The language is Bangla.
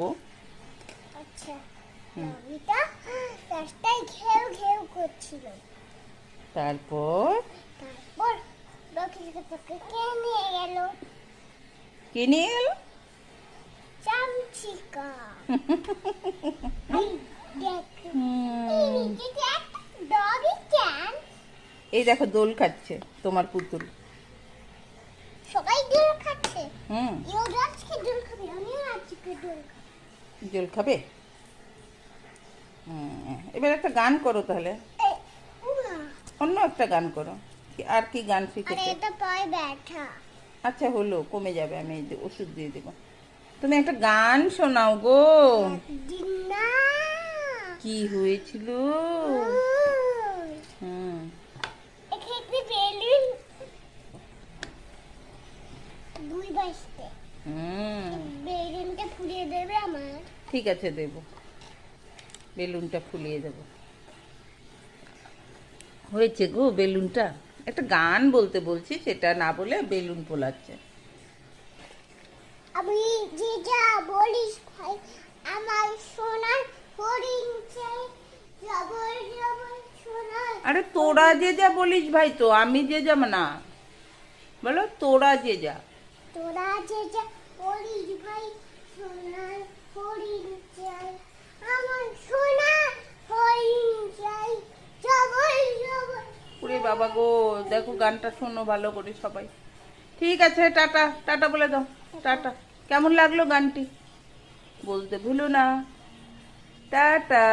ও আচ্ছা, রবিটা রাস্তায় ঘেউ ঘেউ করছিল। তারপর তারপর তোকে কে নিয়ে গেল? কে নিয়ে গেল? চামচিকা। এই দেখ, হুম, নিচে দেখ, ডগি ক্যান। এই দেখো দোল খাচ্ছে তোমার পুতুল। সবাই দোল খাচ্ছে। হুম, ইও আজকে দোল খাবে, আমিও আজকে দোল খাবো। দোল খাবে। এবার একটা গান করো তাহলে, এই, উমা, অন্য একটা গান করো। আর কি গান আরে শিখেছো? এটা পায়ে ব্যথা। আচ্ছা হলো, কমে যাবে, আমি এই যে ওষুধ দিয়ে দেবো। তুমি একটা গান শোনাও গো। একদিন না, কি হয়েছিল? ওই, হুম, এখানে বেলুন দুই বাজতে। হুম, বেলুনটা ফুলিয়ে দেবে আমার। ঠিক আছে দেবো, বেলুনটা ফুলিয়ে দেবো। হয়েছে গো বেলুনটা। একটা গান বলতে বলছি, সেটা না বলে বেলুন ফোলাচ্ছে। আমি যে যা বলিস ভাই, আমার সোনার হরিণ চাই, জবর জবর সোনার। আরে তোরা যে যা বলিস ভাই, তো আমি যে যা না, বলো তোরা যে যা। তোরা যে যা বলিস ভাই, সোনার হরিণ চাই, আমার সোনার হরিণ চাই, জবর জবর। ওরে বাবা গো, দেখো গানটা শোনো ভালো করে সবাই। ঠিক আছে, টাটা টাটা বলে দাও। টাটা। কেমন লাগলো গানটি বলতে ভুলো না। টাটা।